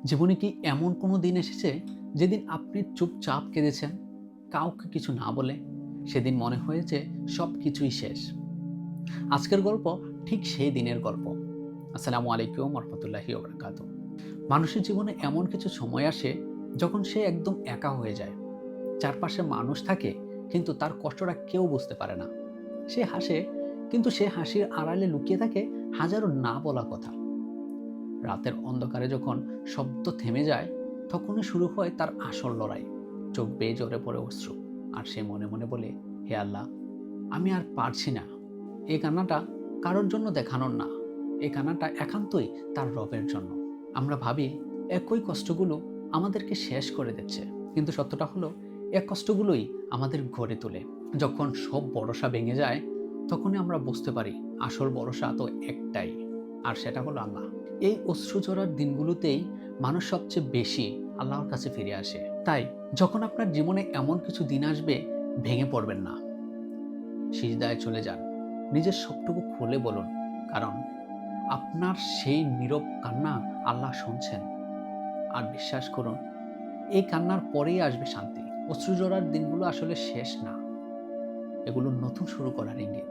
জীবনে কি এমন কোনো দিন এসেছে যেদিন আপনি চুপচাপ কেঁদেছেন, কাউকে কিছু না বলে? সেদিন মনে হয়েছে সব কিছুই শেষ। আজকের গল্প ঠিক সেই দিনের গল্প। আসসালামু আলাইকুম রহমতুল্লাহি ওবরাকাতুহু। মানুষের জীবনে এমন কিছু সময় আসে যখন সে একদম একা হয়ে যায়। চারপাশে মানুষ থাকে কিন্তু তার কষ্টটা কেউ বুঝতে পারে না। সে হাসে কিন্তু সে হাসির আড়ালে লুকিয়ে থাকে হাজারো না বলা কথা। রাতের অন্ধকারে যখন শব্দ থেমে যায়, তখনই শুরু হয় তার আসল লড়াই। চোখ বেয়ে ঝরে পড়ে অশ্রু, আর সে মনে মনে বলে, হে আল্লাহ, আমি আর পারছি না। এই কান্নাটা কারোর জন্য দেখানোর না, এই কান্নাটা একান্তই তার রবের জন্য। আমরা ভাবি একই কষ্টগুলো আমাদেরকে শেষ করে দিচ্ছে, কিন্তু সত্যটা হলো এক কষ্টগুলোই আমাদের গড়ে তোলে। যখন সব ভরসা ভেঙে যায়, তখনই আমরা বুঝতে পারি আসল ভরসা তো একটাই, আর সেটা হলো আল্লাহ। এই অশ্রু ঝরার দিনগুলোতেই মানুষ সবচেয়ে বেশি আল্লাহর কাছে ফিরে আসে। তাই যখন আপনার জীবনে এমন কিছু দিন আসবে, ভেঙে পড়বেন না, সিজদায় চলে যান, নিজের সবটুকু খুলে বলুন, কারণ আপনার সেই নীরব কান্না আল্লাহ শুনছেন। আর বিশ্বাস করুন, এই কান্নার পরেই আসবে শান্তি। অশ্রু ঝরার দিনগুলো আসলে শেষ না, এগুলো নতুন শুরু করার ইঙ্গিত।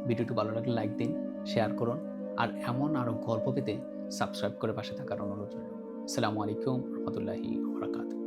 ভিডিওটি ভালো লাগলে লাইক দিন, শেয়ার করুন, আর এমন আরও গল্প পেতে সাবস্ক্রাইব করে পাশে থাকার অনুরোধ রইল। আসসালামু আলাইকুম রহমতুল্লাহি ওয়া বারাকাতুহু।